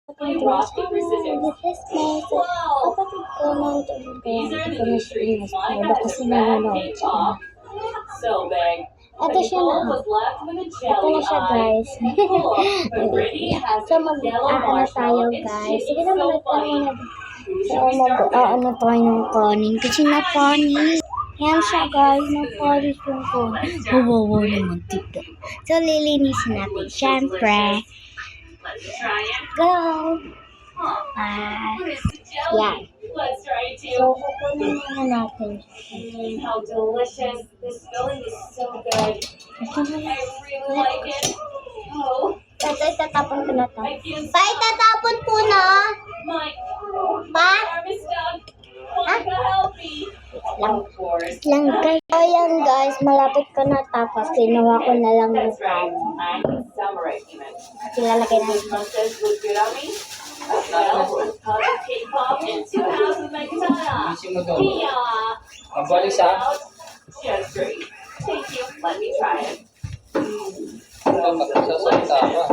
Welcome to my channel. This is my kapatid ko na ito. Hindi ko na siya inuspado kasi nanonood siya. Ito siya na. Ito na siya guys. So mag-aano tayo guys. Sige na mag-aano na. So mag-aano tayo ng kanin. Kasi na-kanin. Yan siya guys. Na-kanin yung kanin. Wawawa naman dito. So lilinisin natin. Siyempre. Go! Yeah. So, kukunin muna natin. How delicious. This filling is so good. I really like it. Oh. Tatay, tatapon ko na to. Tay, tatapon ko na! Pa? Help me. Lang guys. So, yan guys. Malapit ko na tapos. Kinuha ko na lang yung pan. Kilalagay na ito. Magbalik sa Just great. Thank you. Let me try it. magsasalita ka.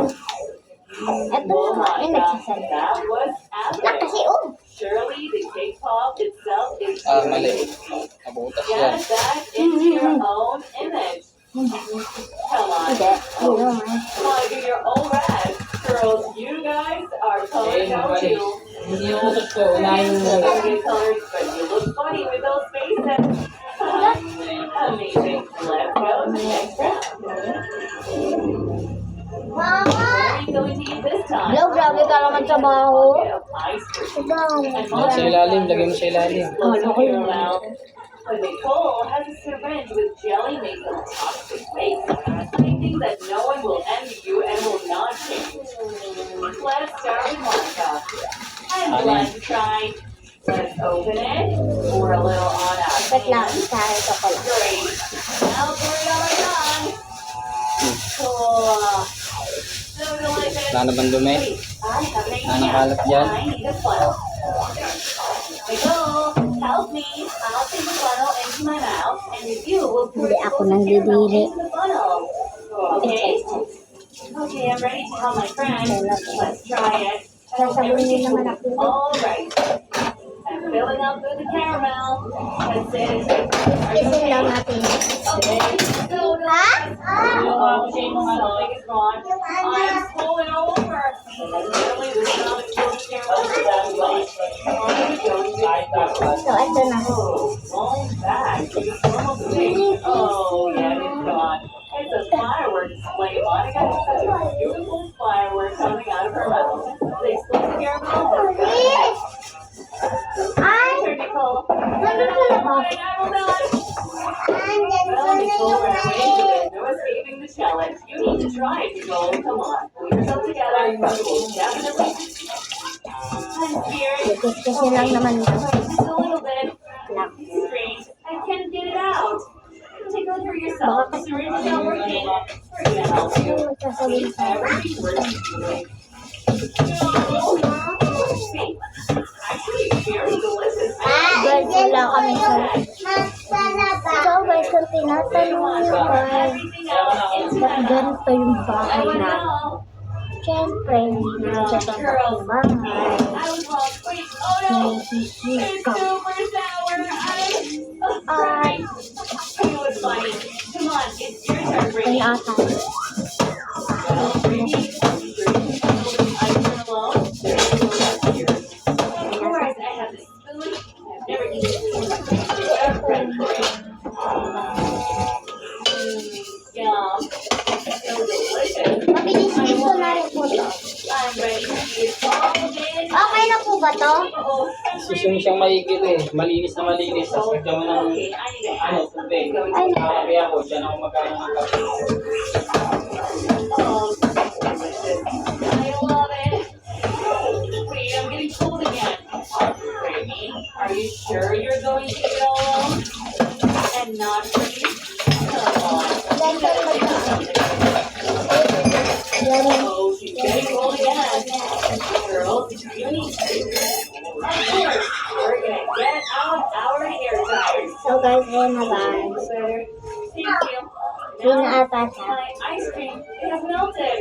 Ito na. Ay, nagsasalita. That was Lang epic. kasi, Surely the cake pop itself is Mali. Nabutas yan. get that into your own image. Come on. Hindi. Hindi naman. Do your own rest. Girls, you guys are colored out mali. too. Hindi yung utos ko. Unahin mo. Get colored, but you look funny with those faces. Amazing. Let's go to the next round. Mama! What are you going to eat this time? Hello, grabe ka naman sa baho. Ice cream. Diba? Sa ilalim. Lagay mo sa ilalim. Look at your mouth. But Nicole has a syringe with jelly made from toxic waste. Something that no one will envy you and will not change. Let's start with Monica. I'm glad to try. Let's open it. Pour a little on our Wait lang, hands. isa ito ko lang. Great. Now pour it on my tongue. Cool. So delicious. Wala na bang dumi? Wait, I have an idea. Nakakalap dyan. I need a funnel. Nicole, help me. I'll take the funnel into my mouth, and you will pour Hindi it ako closer to your mouth nandidiri. into the funnel. Okay? Okay, I'm ready to help my friend. Let's try it. Sasabunin naman ako. All right. I'm filling up with the caramel. That's it. Are you Isin lang okay? natin. Okay. So delicious. Something is wrong. I'm pulling over. Literally, there's not a good caramel for that way. So, ito na. Long back. Oh, yeah, it's gone. It's a firework display. Monica has such a beautiful firework coming out of her mouth. The explosive caramel. Ay! Here, Nicole. Nandun ka na ba? I will not. Andyan ko Well, na Nicole, yung we're kain. away with it. No escaping the challenge. You need to try it, Nicole. Come on. Pull yourself together. Definitely. I'm scared. Kasi lang naman ito. Just a little bit. Lang. Strange. I can't get it out. Take a look for yourself. The syringe is not working. We're gonna help you. Ay, magsasabihin tayo. Actually, very delicious. Guys, wala kami sa... So guys, kung tinatanong nyo guys, ba't ganito yung bahay na? Siyempre, hindi na siya yung bahay. I was wrong. Wait, oh no! It's Nagsisika. super sour. I'm crying. You know what's funny? Come on, it's your turn, Ay, Brittany. ata. Mabilis dito na rin po to. Okay na po ba to? Susunod siyang mahigit eh. Malinis na malinis. Tapos lagyan mo ng tubig. Kakabi ako. Diyan ako magkano ng kape. Are you sure you're going to eat it all alone and not freeze? Come on. Ganito lang. Oh, she's getting rolled again. Girls, you need to. Of course, we're gonna get out our hair dryers. So guys, yun na guys. Thank you. Yun na ata siya. My ice cream has melted.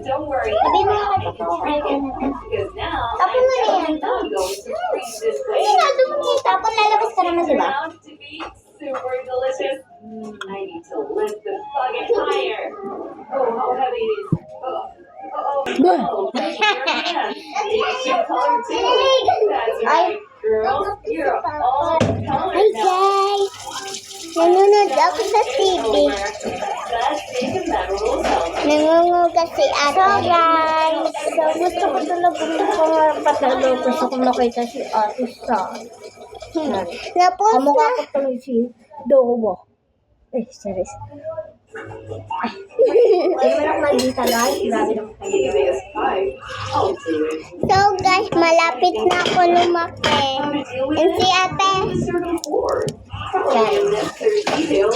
don't worry. Sabi mo I'll ako make ito. you drink it. Because now Tapon I'm mo na yan. definitely not going to freeze this way. Hindi na, doon mo itapon. Lalabas ka naman, di ba? Turn out to be super delicious. I need to lift the bucket higher. Oh, how heavy it is. Thank you very much. It's your color too. That's right, girls. You're all colors Hi now. guys! Nanonood ako sa TV. That's big memorable selfie. Nangungugas si ate. So guys, so gusto ko talagang patalo. Gusto ko makita si ate sa. Kamukha ko tuloy si Dobo. Eh, serious. Ay, meron maldita guys. Grabe naman kayo. Easiest pie. I'll do it. So guys, malapit na ako lumaki. Yan si ate. Circle four. Probably a necessary detail.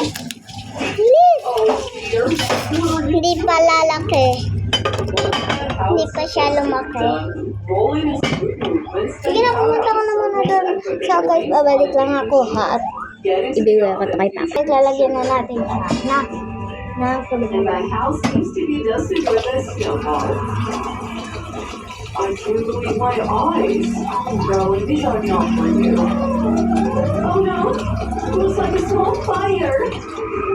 Please. Oh, dear. Hindi pa lalaki. Hindi pa siya lumaki. Rolling is movements. Sige na, pumunta ko naman na doon. So guys, babalik lang ako ha. At Get into ibigay ko ito kay Papa. Lalagyan na natin siya na And kulungan. my house seems to be dusted with a snowball. I can't believe my eyes. Darling, these are not for you. Oh no, looks like a small fire.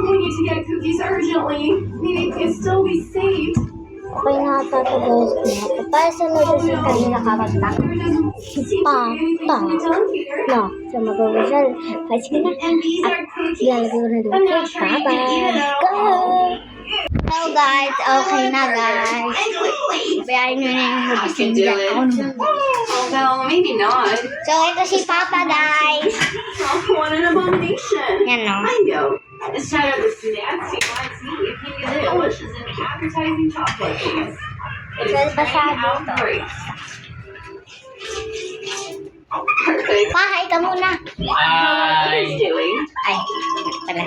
We need to get cookies urgently. Maybe it can still be saved. Okay na ata ito guys. Para sa noodles yung kanina kakanta. There doesn't seem to be anything to be done here. No, so mag-uusal. Kaya sige na. And these At are cookies. ilalagay ko na doon. I'm not sure you can eat it Bye-bye. Go! all. So guys, okay na guys. And quickly. Bayarin nyo na yung hulisin dyan. Ako naman. Oh, well, maybe not. So ito si Papa guys. Oh, what an abomination. Yan no. I know. Instead of this nasty white tea, it can be delicious and appetizing chocolate cakes. It Well, is pasado turning out to. great. Perfect. Pahay ka muna. What is doing? Ay, pala.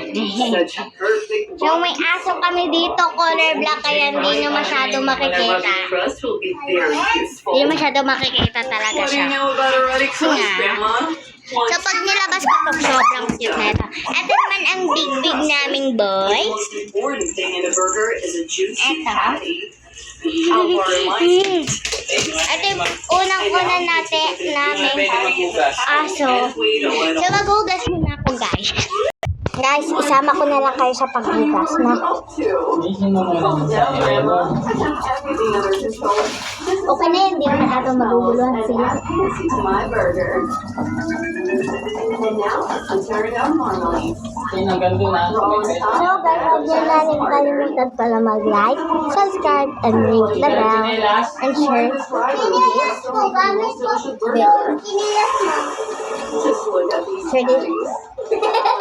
Such a perfect So may aso kami dito, color black, kaya hindi na masyado makikita. Crust will be very useful. Hindi masyado makikita talaga What do you siya. know about erotic crust, Yeah. Grandma? So pag nilabas ko to, sobrang cute na ito. Ito naman ang big-big naming boy. The most important thing in a burger is a juicy Eto. patty. How far am I? Ito yung unang-una namin aso. Wait a little. So maghugas muna ako guys. Guys, isama ko na lang kayo sa paghugas, no? Mission mo muna sa Grandma, I have everything under control. Okay na yun, hindi ko masyado maguguluhan. Sige. To my burger. And now, I'm turning up normally. Hanggang doon na. So guys, huwag niyo na rin kalimutan pala mag-like, subscribe, and ring the bell, and share. Kinilas ko, gamit ko. Kinilas mo. Just look at these Sure din. patties.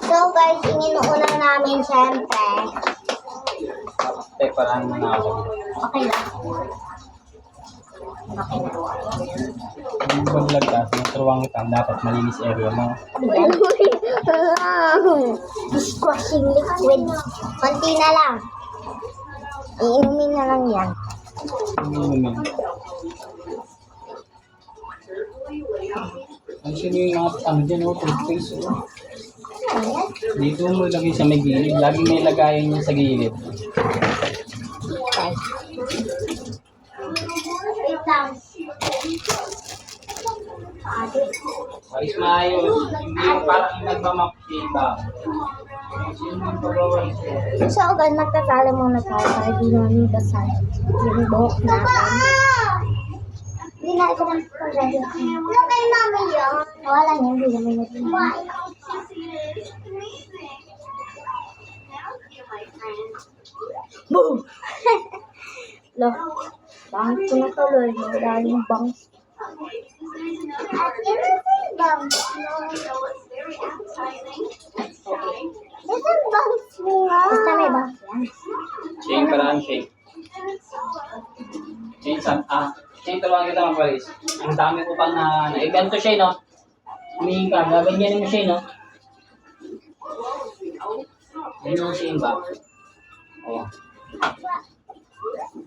So guys, ininuuna namin syempre. Teka, parang muna ako. Okay lang. Okay na. Yung pag-vlog ka, naturuan kita, dapat malinis area mo. Dishwashing liquid. Konti na lang. Iinumin na lang yan. Hindi naman. Ang sino yung mga ano dyan, toothpaste. Ayan. Dito mo lagay sa may gilid. Laging may lagayan niya sa gilid. Guys. Wait lang. Ayos maayos. Hindi yung parang nagmamakita. So guys, magtatalo muna tayo para di namin basag yung buhok natin. Hindi na ito lang pag-ready. Ano kay mama yun? Wala niya, hindi naman natin. Boom! Lo, bangit ko na tuloy. Magaling bangs. Basta may bangs yan. Shane, parang shake. Shane, Shane, turuan kita magpalis. Ang dami ko pang ganito Shane, no? Humihin ka, gaganyanin mo Shane, no? Yan yung Shane ba? Oo.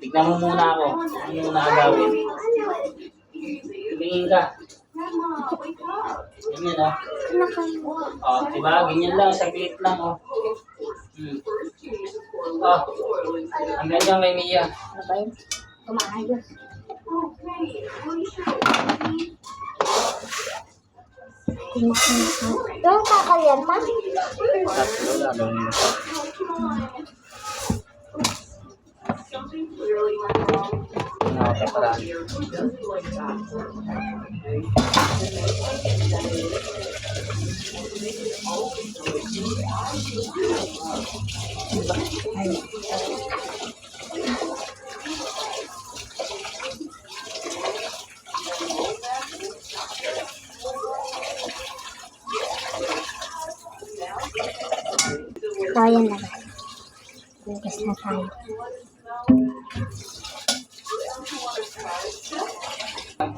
Tignan mo muna ako. Ano yung nakagawin? Tumingin ka. Ganyan, no? Oh, diba? Ganyan lang, saglit lang, oh. Ah, ang ganyan kay Mia. Ano ba yun? Kumaayos. Yung kakalyan pa? Tatlo lang. Nakakaparaan. So, ayan na guys. Bukas na tayo.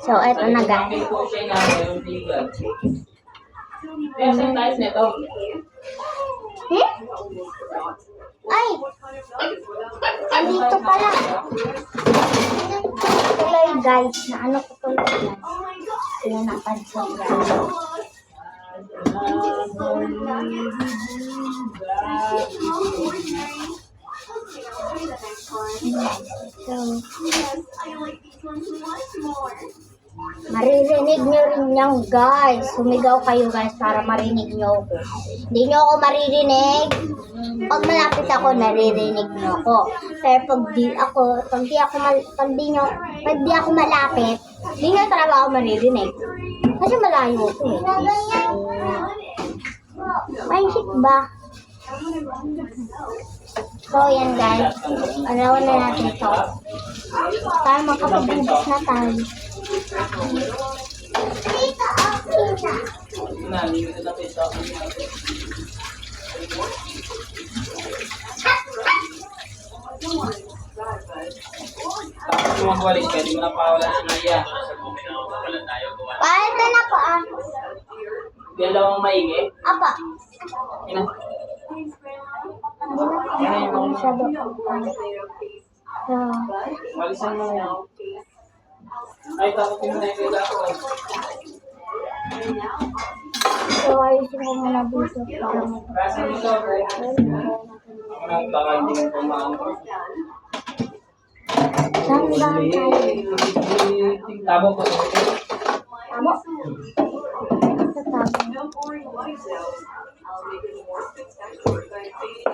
So, eto na guys. Kaya saan tayo nito? Hmm? Ay! Andito pala. Tuloy guys. Na ano ko tuloy guys. Sila napansin guys. So, maririnig nyo rin yan guys. Sumigaw kayo guys para marinig nyo ako. Hindi nyo ako maririnig. Pag malapit ako, naririnig nyo ako. Pero pag di ako malapit, di nyo talaga ako maririnig. Kasi malayo ako eh. Mindset ba? So, yan guys. Alawan na natin ito. Para makapag-ubos na tayo. Nalilito na ito. Tapos yung magwalis ka, di mo na pawala si Maya. Paano na po ah? Dalawang maigi. Apa? Ina. Hindi na ako masyado. So, Walisan mo yan. Ay, tapos yung nakikita ko. ayusin ko muna dito. Para Kasi dito ako. Ako na baka hindi ko pumaano. Dahan-dahan tayo. Tabo ko. Tama? Sa tabo.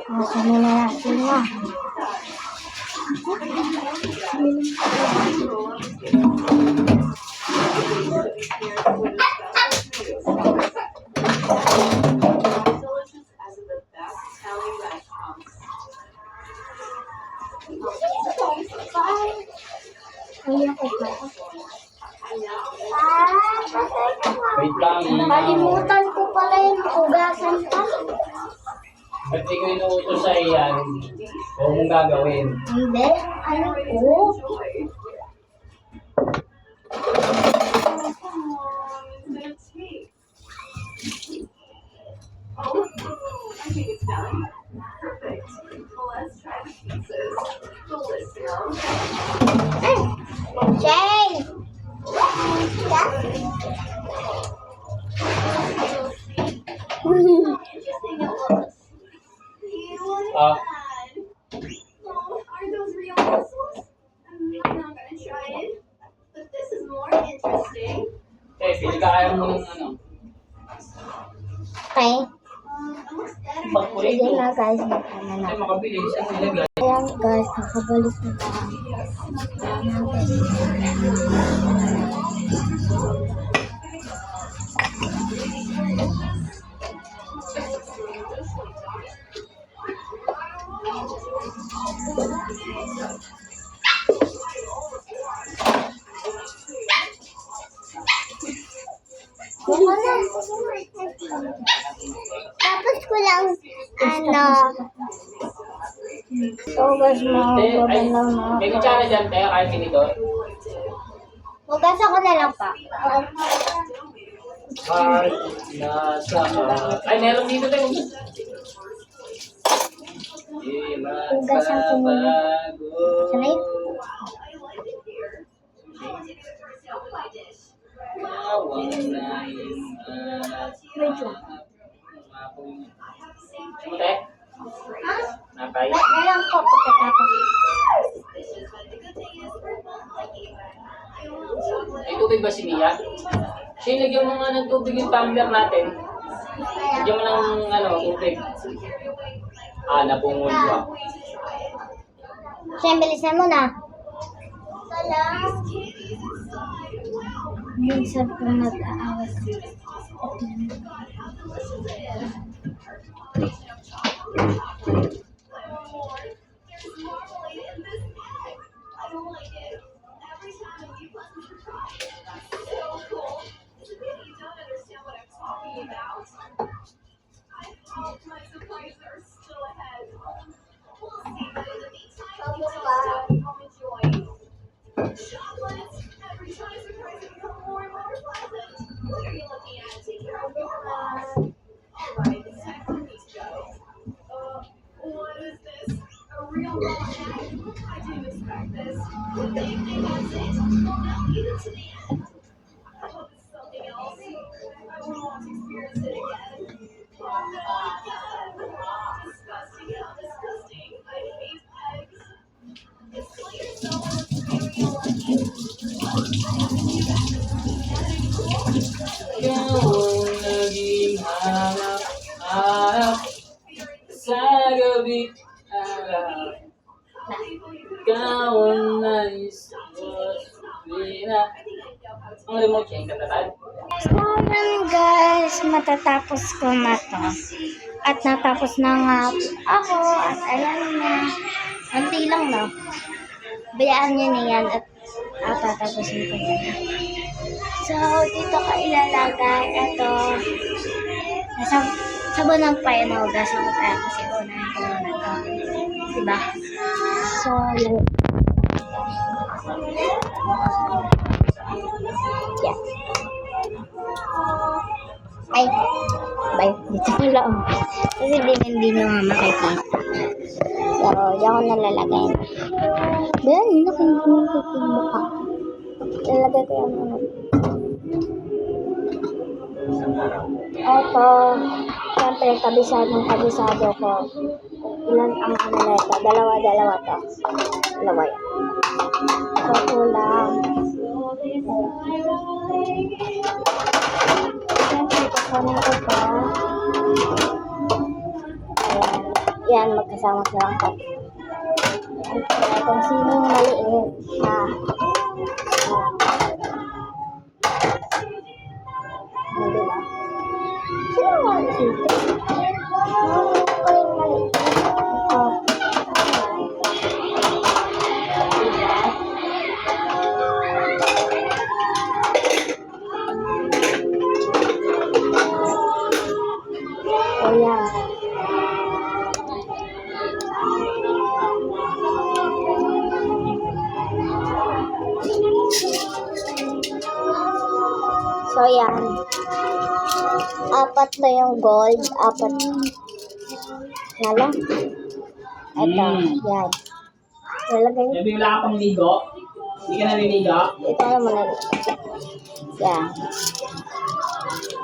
Sabi na natin na. Kaya ko ba? Wait lang. Kalimutan ko pala yung ugasan pa. Ba't di ko inuutos sa iyan? Huwag mong gagawin. Hindi. Ano ko? Shane! Ah, Are those real muscles? I'm not gonna try it. But this is more interesting. pili ka kaya mo ng ano. Okay. Almost better. Magpulit Sige mo. na guys, magkana na. Ay, makabili. Saan nilagay? Ayan guys, nakabalik na tayo. Yan na. Tapos ko lang, so guys, mga lang na. May kutsara dyan, kaya kahit ganito. Hugas ako na lang pa. Ay, nasa... Ay, meron dito tayo. Hugasan ko muna. Sanay? Sumute? Ha? Kasi lagyan mo nga ng tubig yung tumbler natin. Lagyan mo ng tubig. Napungol ka. Siya, bilisan mo na. Minsan po nag-aawat ko. Ikaw ang naging hanap sa gabi araw. Ikaw ang nais ang remote siya yung katatad. So yun guys, matatapos ko na to. At natapos na nga ako. At ayan na. Kunti lang no. Bayaan nyo na yan at tatapusin ko yan. So dito ka ilalagay. Ito. Sabon pa yun. Hugasan ko tayo kasi unahin ko na to. Diba? So yun. Yeah. Ay, bye. Dito pala oh. Kasi hindi nyo nga makikita. So, diyan ko nalalagay. Then, yun ako yung mukha. Lalagay ko yung ano. Ito, siyempre, kabisado ko. Ilan ang ano na ito? Dalawa to. Dalawa yan. So, kulang. Siyempre, kasama ko pa. Ayan. Yan, magkasama silang pa. Ayan, kung sinong maliit. Hindi ba? Sino maliit? Maliit. Ito. O yan. So yan. 4 na yung gold. 4. Nala? Ito. Yan. Nalagay. Sabi wala ka pang ligo? Hindi ka naliligo? Ito naman na. Yan.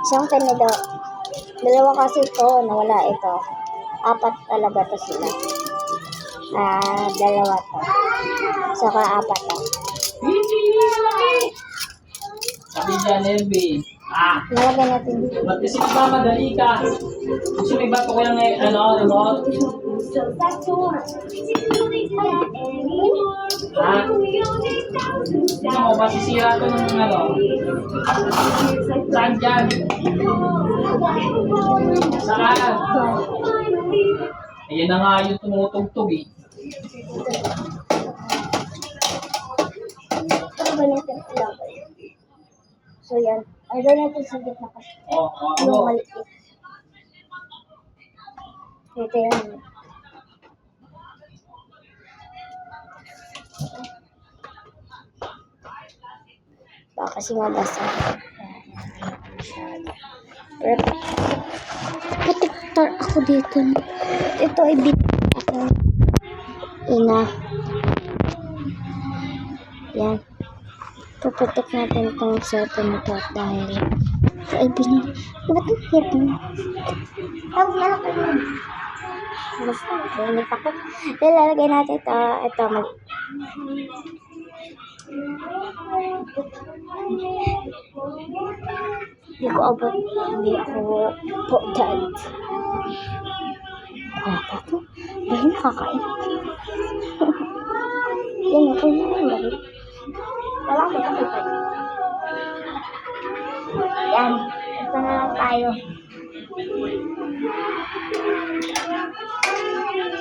Isang tinidor. 2 kasi ito. Nawala ito. 4 talaga to sila. 2 to. Saka 4 to. Sabi dyan, LB. Nalagay natin dito. Ba't kasi madali ka? Gusto may bato ko yung remote? Gusto mo, masisira ito ng saan dyan? Saan? Ayan na nga yung tumutugtog eh. Ano ba natin ilagay? So yan. Ilagay natin sa gitna kasi. Yung maliit. Ito yan. Baka kasi mabasa. Protector ako dito. Ito ay binigyan ako. Ina. Yan. Papatok natin itong cellphone na to dahil ito ay binigyan. Ba't ang hirap mo? Tawag na lang kayo. Basta, binigyan ako. Ilalagay natin ito. Ito, Hindi ko abot. Hindi ako potad. Apa to? Dahil nakakain. Yan, ako yun. Wala ko na potad. Yan. Ito na lang tayo.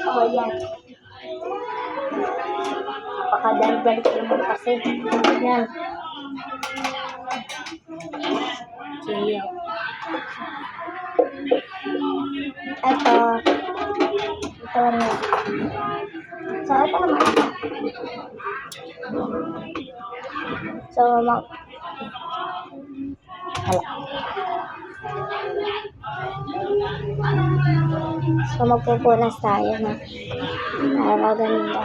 Oh, yan. Napakadali-dali ko naman kasi. Yan. Chill. Ito. Ito naman. So, ito naman. So, So, magpupunas tayo na para maganda.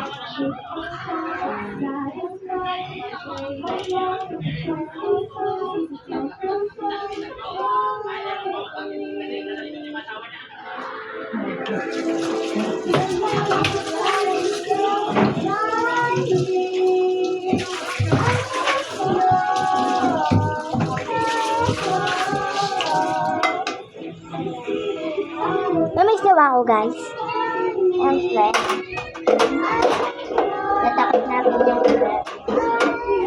Namiss niyo ba ako, guys? And friend. Natakot namin yung friend.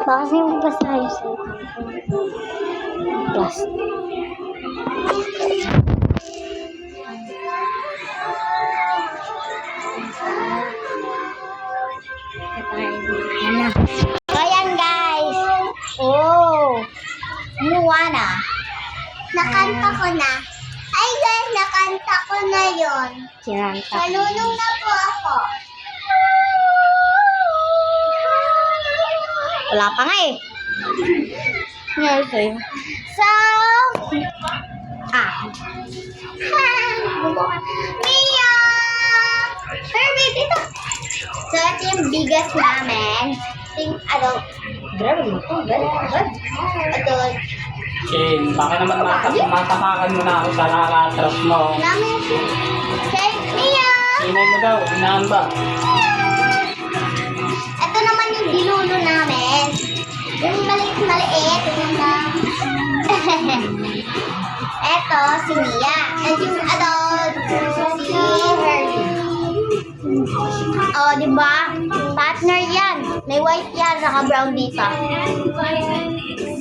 Baka kasi yung basta tayo sa plastic. Ayan guys. Oh. Moana. Nakanta ko na. Ay guys, nakanta ko na yon. Kinanta. Malunong na po ako. Wala pa nga eh. Ngayon sa'yo. So, Ah. Mia! Herbie, dito. So, ito yung bigas namin. Grabe mo to. Ito, Ken, baka naman matapakan mo na ako sa nakakatras mo. namin. Say, Mia! Sinay mo daw, inaan ba? Ito naman yung dilulo namin. Yung maliit-maliit. Yung Ito, si Mia. And yung si Herbie. Oh, di ba? Partner yan. May white yan, saka brown dito.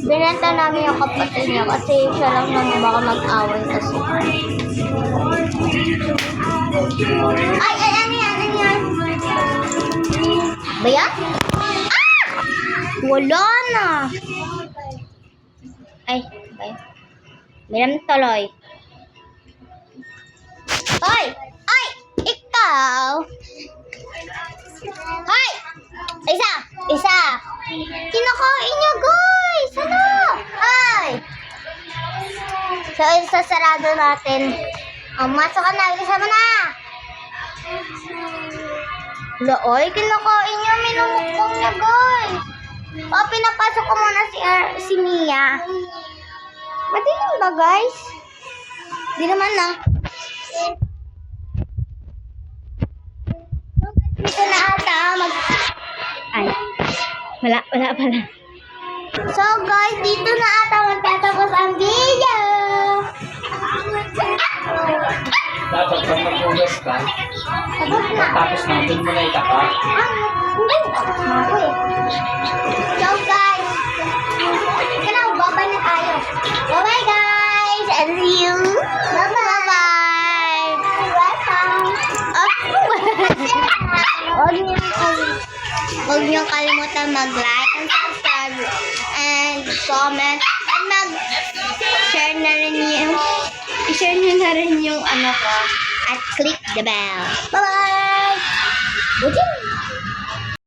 Binenta namin yung kapatid niya kasi siya lang naman baka mag-away kasi. Ay, ano yan? Ano yan? Ba yan? Ah! Wala na. Ay, ba yan? Meron tuloy. Hoy! Ay! Ikaw! Hoy! Isa! Isa! Kinakain niya, guys! Ano? Hoy! So, sasarado natin. Masok ka na. Kasama na! Oy, kinakain niya. Minumukbang niya, guys. Pinapasok ko muna si Mia. Madilim ba, guys? Di naman na. Dito na ata Ay. Wala pala. So, guys, dito na ata magtatapos ang video. Dapat kung mag-ugas ka, Tapos na. tapos nandun mo na itaka. Hindi. Tapos na ako eh. So, guys. Ika na, babay na tayo. Bye-bye, guys. And see you. Bye-bye. Welcome. Huwag niyo kalimutan mag-like and subscribe and comment and mag-share na rin yung i-share niyo na rin yung ano ko at click the bell. Bye-bye!